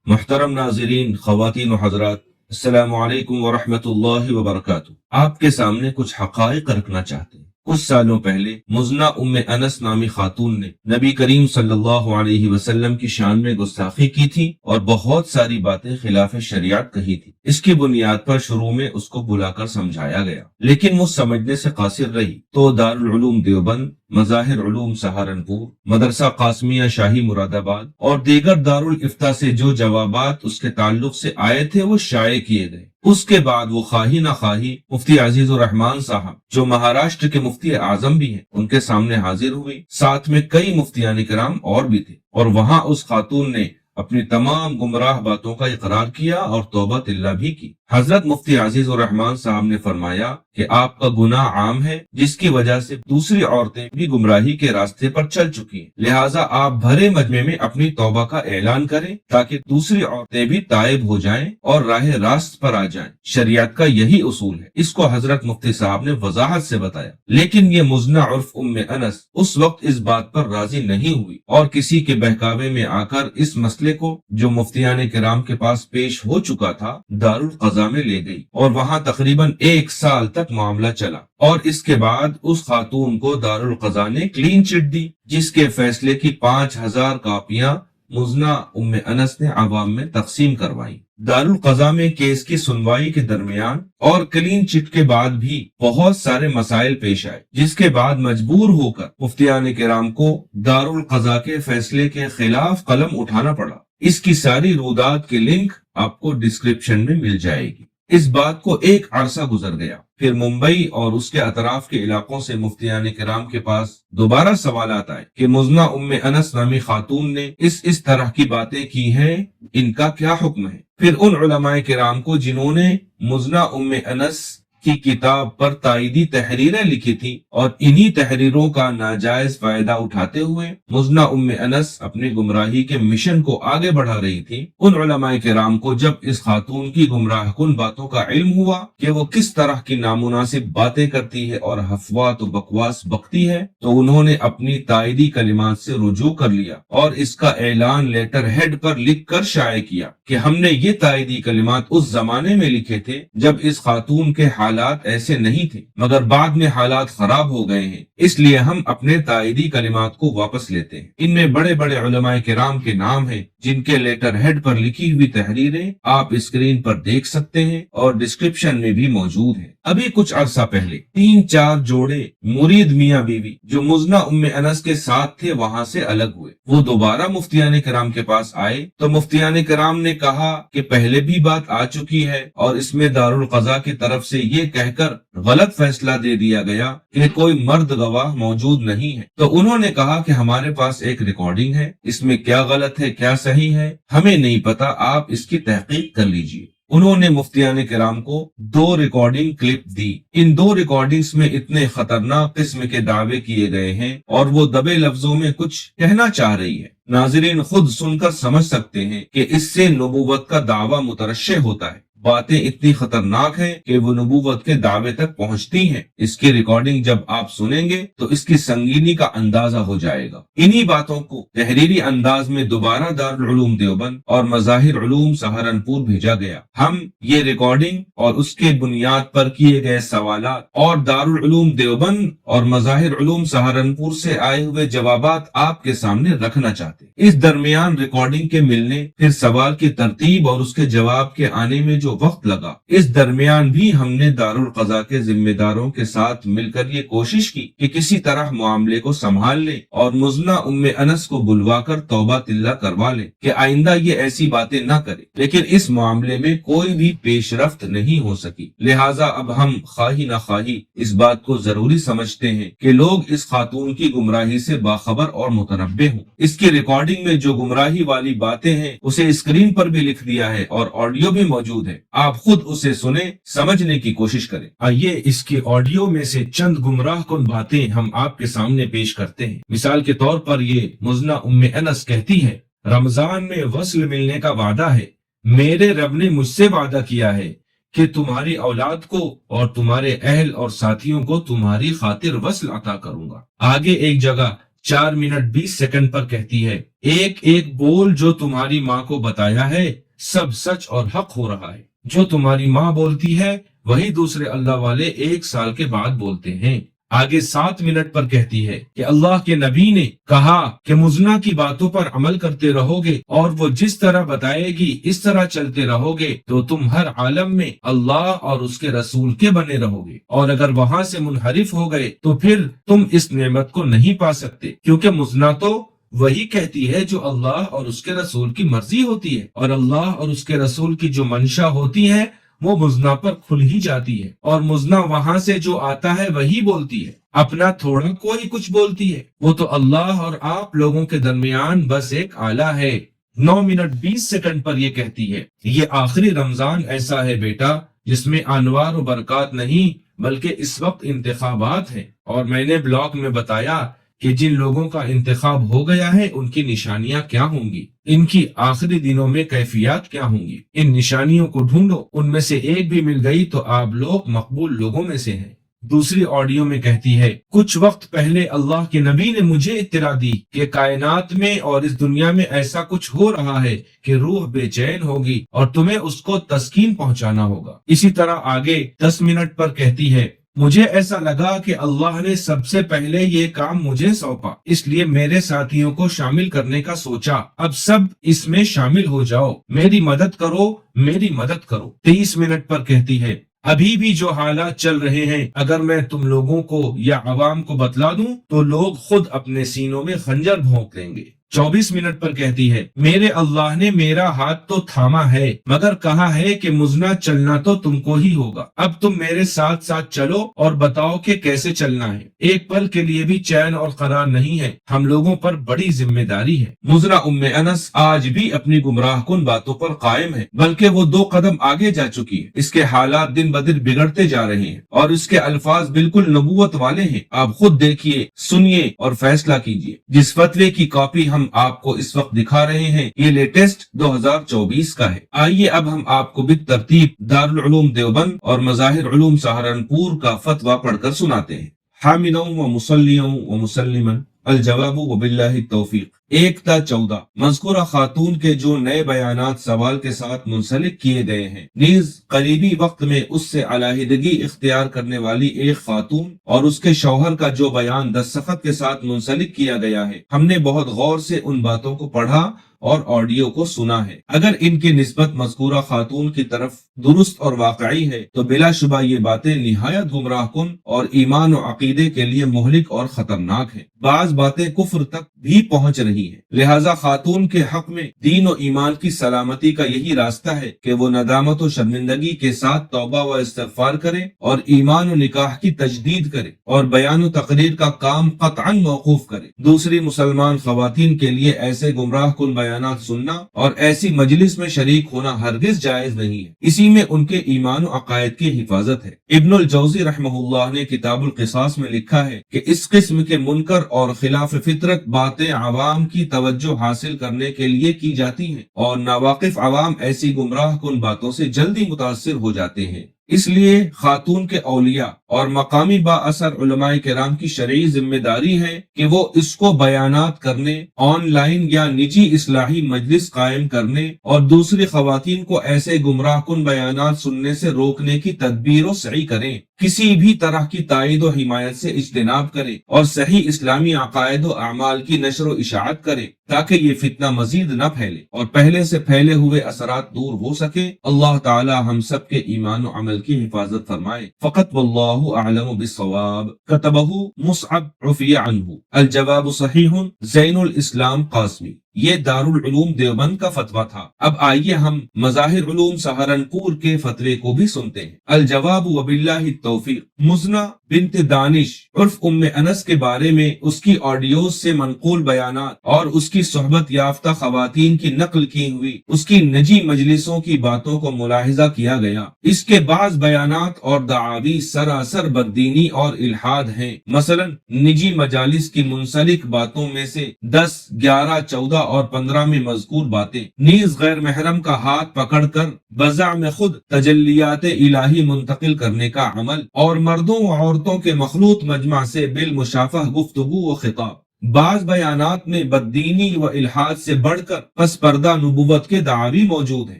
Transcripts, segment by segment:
محترم ناظرین، خواتین و حضرات، السلام علیکم ورحمۃ اللہ وبرکاتہ۔ آپ کے سامنے کچھ حقائق رکھنا چاہتے ہیں۔ کچھ سالوں پہلے مزنہ ام انس نامی خاتون نے نبی کریم صلی اللہ علیہ وسلم کی شان میں گستاخی کی تھی اور بہت ساری باتیں خلاف شریعت کہی تھی۔ اس کی بنیاد پر شروع میں اس کو بلا کر سمجھایا گیا، لیکن وہ سمجھنے سے قاصر رہی تو دارالعلوم دیوبند، مظاہر علوم سہارنپور، مدرسہ قاسمیہ شاہی مراد آباد اور دیگر دارالافتاء سے جو جوابات اس کے تعلق سے آئے تھے وہ شائع کیے گئے۔ اس کے بعد وہ خواہی نہ خواہی مفتی عزیز الرحمان صاحب، جو مہاراشٹر کے مفتی اعظم بھی ہیں، ان کے سامنے حاضر ہوئی۔ ساتھ میں کئی مفتیان کرام اور بھی تھے، اور وہاں اس خاتون نے اپنی تمام گمراہ باتوں کا اقرار کیا اور توبہ اللہ بھی کی۔ حضرت مفتی عزیز الرحمان صاحب نے فرمایا کہ آپ کا گناہ عام ہے، جس کی وجہ سے دوسری عورتیں بھی گمراہی کے راستے پر چل چکی ہیں، لہٰذا آپ بھرے مجمع میں اپنی توبہ کا اعلان کریں تاکہ دوسری عورتیں بھی تائب ہو جائیں اور راہ راست پر آ جائیں۔ شریعت کا یہی اصول ہے۔ اس کو حضرت مفتی صاحب نے وضاحت سے بتایا، لیکن یہ مزنہ عرف ام انس اس وقت اس بات پر راضی نہیں ہوئی اور کسی کے بہکاوے میں آ کر اس مسئلے کو جو مفتیان کرام کے پاس پیش ہو چکا تھا دارالقضاء میں لے گئی، اور وہاں تقریباً 1 سال تک معاملہ چلا، اور اس کے بعد اس خاتون کو دارالقضاء نے کلین چٹ دی، جس کے فیصلے کی 5000 کاپیاں مزنہ ام انس نے عوام میں تقسیم کروائی۔ دارالقضاء میں کیس کی سنوائی کے درمیان اور کلین چٹ کے بعد بھی بہت سارے مسائل پیش آئے، جس کے بعد مجبور ہو کر مفتیان کرام کو دارالقضاء کے فیصلے کے خلاف قلم اٹھانا پڑا۔ اس کی ساری رودات کی لنک آپ کو ڈسکرپشن میں مل جائے گی۔ اس بات کو ایک عرصہ گزر گیا، پھر ممبئی اور اس کے اطراف کے علاقوں سے مفتیان کرام کے پاس دوبارہ سوالات آئے کہ مزنہ ام انس نامی خاتون نے اس طرح کی باتیں کی ہیں، ان کا کیا حکم ہے؟ پھر ان علماء کرام کو جنہوں نے مزنہ ام انس کی کتاب پر تائیدی تحریریں لکھی تھی اور انہی تحریروں کا ناجائز فائدہ اٹھاتے ہوئے مزنہ ام انس اپنی گمراہی کے مشن کو آگے بڑھا رہی تھی، ان علماء کرام کو جب اس خاتون کی گمراہ کن باتوں کا علم ہوا کہ وہ کس طرح کی نامناسب باتیں کرتی ہے اور حفوات و بکواس بکتی ہے، تو انہوں نے اپنی تائیدی کلمات سے رجوع کر لیا اور اس کا اعلان لیٹر ہیڈ پر لکھ کر شائع کیا کہ ہم نے یہ تائیدی کلمات اس زمانے میں لکھے تھے جب اس خاتون کے حالات ایسے نہیں تھے، مگر بعد میں حالات خراب ہو گئے ہیں، اس لیے ہم اپنے تائیدی کلمات کو واپس لیتے ہیں۔ ان میں بڑے بڑے علماء کرام کے نام ہیں جن کے لیٹر ہیڈ پر لکھی ہوئی تحریریں آپ اسکرین پر دیکھ سکتے ہیں اور ڈسکرپشن میں بھی موجود ہیں۔ ابھی کچھ عرصہ پہلے 3-4 جوڑے مرید میاں بیوی جو مزنہ ام انس کے ساتھ تھے وہاں سے الگ ہوئے۔ وہ دوبارہ مفتیان کرام کے پاس آئے تو مفتیان کرام نے کہا کہ پہلے بھی بات آ چکی ہے اور اس میں دارالقضاء کی طرف سے یہ کہہ کر غلط فیصلہ دے دیا گیا کہ کوئی مرد گواہ موجود نہیں ہے۔ تو انہوں نے کہا کہ ہمارے پاس ایک ریکارڈنگ ہے، اس میں کیا غلط ہے کیا صحیح ہے ہمیں نہیں پتا، آپ اس کی تحقیق کر لیجئے۔ انہوں نے مفتیان کرام کو 2 ریکارڈنگ کلپ دی۔ ان 2 ریکارڈنگز میں اتنے خطرناک قسم کے دعوے کیے گئے ہیں اور وہ دبے لفظوں میں کچھ کہنا چاہ رہی ہے۔ ناظرین خود سن کر سمجھ سکتے ہیں کہ اس سے نبوت کا دعویٰ مترشح ہوتا ہے۔ باتیں اتنی خطرناک ہیں کہ وہ نبوت کے دعوے تک پہنچتی ہیں۔ اس کی ریکارڈنگ جب آپ سنیں گے تو اس کی سنگینی کا اندازہ ہو جائے گا۔ انہی باتوں کو تحریری انداز میں دوبارہ دارالعلوم دیوبند اور مظاہر علوم سہارنپور بھیجا گیا۔ ہم یہ ریکارڈنگ اور اس کے بنیاد پر کیے گئے سوالات اور دارالعلوم دیوبند اور مظاہر علوم سہارنپور سے آئے ہوئے جوابات آپ کے سامنے رکھنا چاہتے ہیں۔ اس درمیان ریکارڈنگ کے ملنے، پھر سوال کی ترتیب اور اس کے جواب کے آنے میں جو وقت لگا، اس درمیان بھی ہم نے دارالقضاء کے ذمہ داروں کے ساتھ مل کر یہ کوشش کی کہ کسی طرح معاملے کو سنبھال لیں اور مزنہ ام انس کو بلوا کر توبہ اللہ کروا لیں کہ آئندہ یہ ایسی باتیں نہ کرے، لیکن اس معاملے میں کوئی بھی پیش رفت نہیں ہو سکی۔ لہٰذا اب ہم خواہی نہ خواہی اس بات کو ضروری سمجھتے ہیں کہ لوگ اس خاتون کی گمراہی سے باخبر اور متنبہ ہوں۔ اس کی ریکارڈنگ میں جو گمراہی والی باتیں ہیں اسے اسکرین پر بھی لکھ دیا ہے اور آڈیو بھی موجود ہے، آپ خود اسے سنیں، سمجھنے کی کوشش کریں۔ آئیے اس کی آڈیو میں سے چند گمراہ کن باتیں ہم آپ کے سامنے پیش کرتے ہیں۔ مثال کے طور پر یہ مزنہ ام انس کہتی ہے، رمضان میں وصل ملنے کا وعدہ ہے، میرے رب نے مجھ سے وعدہ کیا ہے کہ تمہاری اولاد کو اور تمہارے اہل اور ساتھیوں کو تمہاری خاطر وصل عطا کروں گا۔ آگے ایک جگہ 4 منٹ 20 سیکنڈ پر کہتی ہے، ایک ایک بول جو تمہاری ماں کو بتایا ہے سب سچ اور حق ہو رہا ہے۔ جو تمہاری ماں بولتی ہے وہی دوسرے اللہ والے 1 سال کے بعد بولتے ہیں۔ آگے 7 منٹ پر کہتی ہے کہ اللہ کے نبی نے کہا کہ مزنہ کی باتوں پر عمل کرتے رہو گے اور وہ جس طرح بتائے گی اس طرح چلتے رہو گے تو تم ہر عالم میں اللہ اور اس کے رسول کے بنے رہو گے، اور اگر وہاں سے منحرف ہو گئے تو پھر تم اس نعمت کو نہیں پا سکتے، کیونکہ مزنہ تو وہی کہتی ہے جو اللہ اور اس کے رسول کی مرضی ہوتی ہے، اور اللہ اور اس کے رسول کی جو منشا ہوتی ہے وہ مزنہ پر کھل ہی جاتی ہے، اور مزنہ وہاں سے جو آتا ہے وہی بولتی ہے، اپنا تھوڑا کوئی کچھ بولتی ہے، وہ تو اللہ اور آپ لوگوں کے درمیان بس ایک آلہ ہے۔ 9 منٹ 20 سیکنڈ پر یہ کہتی ہے، یہ آخری رمضان ایسا ہے بیٹا جس میں انوار و برکات نہیں بلکہ اس وقت انتخابات ہیں، اور میں نے بلاگ میں بتایا کہ جن لوگوں کا انتخاب ہو گیا ہے ان کی نشانیاں کیا ہوں گی، ان کی آخری دنوں میں کیفیات کیا ہوں گی۔ ان نشانیوں کو ڈھونڈو، ان میں سے ایک بھی مل گئی تو آپ لوگ مقبول لوگوں میں سے ہیں۔ دوسری آڈیو میں کہتی ہے، کچھ وقت پہلے اللہ کے نبی نے مجھے اطلاع دی کہ کائنات میں اور اس دنیا میں ایسا کچھ ہو رہا ہے کہ روح بے چین ہوگی اور تمہیں اس کو تسکین پہنچانا ہوگا۔ اسی طرح آگے 10 منٹ پر کہتی ہے، مجھے ایسا لگا کہ اللہ نے سب سے پہلے یہ کام مجھے سونپا، اس لیے میرے ساتھیوں کو شامل کرنے کا سوچا، اب سب اس میں شامل ہو جاؤ، میری مدد کرو، میری مدد کرو۔ 23 منٹ پر کہتی ہے، ابھی بھی جو حالات چل رہے ہیں اگر میں تم لوگوں کو یا عوام کو بتلا دوں تو لوگ خود اپنے سینوں میں خنجر بھونک لیں گے۔ 24 منٹ پر کہتی ہے، میرے اللہ نے میرا ہاتھ تو تھاما ہے مگر کہا ہے کہ مزنہ چلنا تو تم کو ہی ہوگا، اب تم میرے ساتھ ساتھ چلو اور بتاؤ کہ کیسے چلنا ہے، ایک پل کے لیے بھی چین اور قرار نہیں ہے، ہم لوگوں پر بڑی ذمہ داری ہے۔ مزنہ ام انس آج بھی اپنی گمراہ کن باتوں پر قائم ہے، بلکہ وہ 2 قدم آگے جا چکی ہے، اس کے حالات دن بدن بگڑتے جا رہے ہیں اور اس کے الفاظ بالکل نبوت والے ہیں۔ آپ خود دیکھیے، سنیے اور فیصلہ کیجیے۔ جس فتوے کی کاپی ہم آپ کو اس وقت دکھا رہے ہیں یہ لیٹسٹ 2024 کا ہے۔ آئیے اب ہم آپ کو بالترتیب دارالعلوم دیوبند اور مظاہر علوم سہارنپور کا فتویٰ پڑھ کر سناتے ہیں۔ حاملا و مسلیا و مسلما الجواب وباللہ التوفیق۔ 1 تا 14 مذکورہ خاتون کے جو نئے بیانات سوال کے ساتھ منسلک کیے گئے ہیں، نیز قریبی وقت میں اس سے علیحدگی اختیار کرنے والی ایک خاتون اور اس کے شوہر کا جو بیان دستخط کے ساتھ منسلک کیا گیا ہے، ہم نے بہت غور سے ان باتوں کو پڑھا اور آڈیو کو سنا ہے۔ اگر ان کی نسبت مذکورہ خاتون کی طرف درست اور واقعی ہے تو بلا شبہ یہ باتیں نہایت گمراہ کن اور ایمان و عقیدے کے لیے مہلک اور خطرناک ہیں، بعض باتیں کفر تک بھی پہنچ رہی ہیں۔ لہٰذا خاتون کے حق میں دین و ایمان کی سلامتی کا یہی راستہ ہے کہ وہ ندامت و شرمندگی کے ساتھ توبہ و استغفار کرے اور ایمان و نکاح کی تجدید کرے اور بیان و تقریر کا کام قطعاً موقوف کرے۔ دوسری مسلمان خواتین کے لیے ایسے گمراہ کن بیانات سننا اور ایسی مجلس میں شریک ہونا ہرگز جائز نہیں ہے، اسی میں ان کے ایمان و عقائد کی حفاظت ہے۔ ابن الجوزی رحمہ اللہ نے کتاب القصاص میں لکھا ہے کہ اس قسم کے منکر اور خلاف فطرت باتیں عوام کی توجہ حاصل کرنے کے لیے کی جاتی ہیں اور ناواقف عوام ایسی گمراہ کن باتوں سے جلدی متاثر ہو جاتے ہیں۔ اس لیے خاتون کے اولیاء اور مقامی با اثر علماء کرام کی شرعی ذمہ داری ہے کہ وہ اس کو بیانات کرنے، آن لائن یا نجی اصلاحی مجلس قائم کرنے اور دوسری خواتین کو ایسے گمراہ کن بیانات سننے سے روکنے کی تدبیر و سعی کریں، کسی بھی طرح کی تائید و حمایت سے اجتناب کرے اور صحیح اسلامی عقائد و اعمال کی نشر و اشاعت کرے تاکہ یہ فتنہ مزید نہ پھیلے اور پہلے سے پھیلے ہوئے اثرات دور ہو سکے۔ اللہ تعالی ہم سب کے ایمان و عمل کی حفاظت فرمائے۔ فقط واللہ اعلم بالصواب۔ کتبہ مصعب عفی عنہ۔ الجواب صحیح زین الاسلام قاسمی۔ یہ دارالعلوم دیوبند کا فتویٰ تھا۔ اب آئیے ہم مظاہر علوم سہارنپور کے فتوے کو بھی سنتے ہیں۔ الجواب وباللہ التوفیق۔ مزنہ بنت دانش عرف ام انس کے بارے میں اس کی آڈیوز سے منقول بیانات اور اس کی صحبت یافتہ خواتین کی نقل کی ہوئی اس کی نجی مجلسوں کی باتوں کو ملاحظہ کیا گیا۔ اس کے بعض بیانات اور دعاوی سراسر بددینی اور الحاد ہیں۔ مثلا نجی مجالس کی منسلک باتوں میں سے 10، 11، 14 اور 15 میں مذکور باتیں، نیز غیر محرم کا ہاتھ پکڑ کر بزعم خود تجلیات الہی منتقل کرنے کا عمل اور مردوں و عورتوں کے مخلوط مجمع سے بالمشافہ گفتگو و خطاب، بعض بیانات میں بددینی و الحاد سے بڑھ کر پس پردہ نبوت کے دعاوی موجود ہیں۔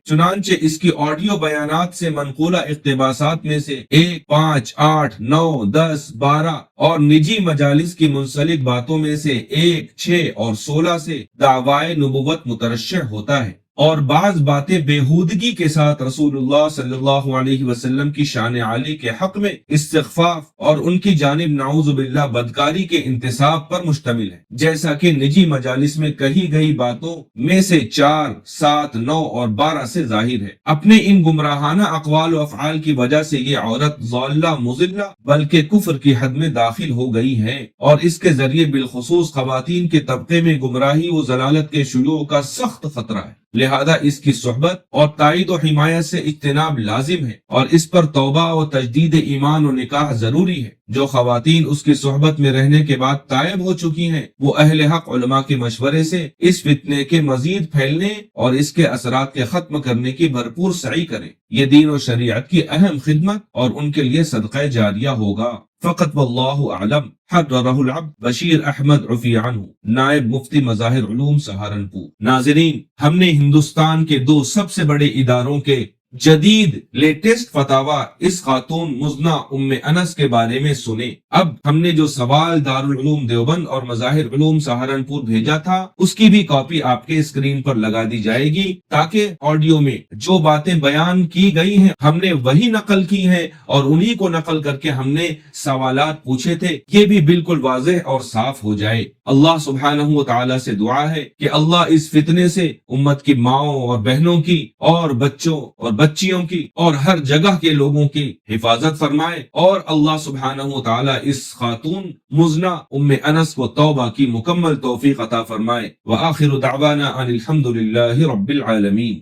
چنانچہ اس کی آڈیو بیانات سے منقولہ اقتباسات میں سے 1، 5، 8، 9، 10، 12 اور نجی مجالس کی منسلک باتوں میں سے 1، 6 اور 16 سے دعوی نبوت مترشح ہوتا ہے، اور بعض باتیں بےہودگی کے ساتھ رسول اللہ صلی اللہ علیہ وسلم کی شان عالی کے حق میں استخفاف اور ان کی جانب نعوذ باللہ بدکاری کے انتصاب پر مشتمل ہے، جیسا کہ نجی مجالس میں کہی گئی باتوں میں سے 4، 7، 9 اور 12 سے ظاہر ہے۔ اپنے ان گمراہانہ اقوال و افعال کی وجہ سے یہ عورت ضالہ مضلہ بلکہ کفر کی حد میں داخل ہو گئی ہے، اور اس کے ذریعے بالخصوص خواتین کے طبقے میں گمراہی و ضلالت کے شیوع کا سخت خطرہ ہے۔ لہذا اس کی صحبت اور تائید و حمایت سے اجتناب لازم ہے، اور اس پر توبہ و تجدید ایمان و نکاح ضروری ہے۔ جو خواتین اس کی صحبت میں رہنے کے بعد تائب ہو چکی ہیں، وہ اہل حق علماء کے مشورے سے اس فتنے کے مزید پھیلنے اور اس کے اثرات کے ختم کرنے کی بھرپور سعی کریں۔ یہ دین و شریعت کی اہم خدمت اور ان کے لیے صدقہ جاریہ ہوگا۔ فقط واللہ اعلم۔ حررہ العبد بشیر احمد عفی عنہ، نائب مفتی مظاہر علوم سہارنپور۔ ناظرین، ہم نے ہندوستان کے 2 سب سے بڑے اداروں کے جدید لیٹسٹ فتاوا اس خاتون مزنہ ام انس کے بارے میں سنے۔ اب ہم نے جو سوال دارالعلوم دیوبند اور مظاہر علوم سہارنپور بھیجا تھا، اس کی بھی کاپی آپ کے اسکرین پر لگا دی جائے گی، تاکہ آڈیو میں جو باتیں بیان کی گئی ہیں ہم نے وہی نقل کی ہیں، اور انہی کو نقل کر کے ہم نے سوالات پوچھے تھے، یہ بھی بالکل واضح اور صاف ہو جائے۔ اللہ سبحانہ و تعالی سے دعا ہے کہ اللہ اس فتنے سے امت کی ماؤں اور بہنوں کی اور بچوں اور بچیوں کی اور ہر جگہ کے لوگوں کی حفاظت فرمائے، اور اللہ سبحانہ و تعالی اس خاتون مزنہ ام انس کو توبہ کی مکمل توفیق عطا فرمائے۔ وآخر دعوانا ان الحمد للہ رب العالمین۔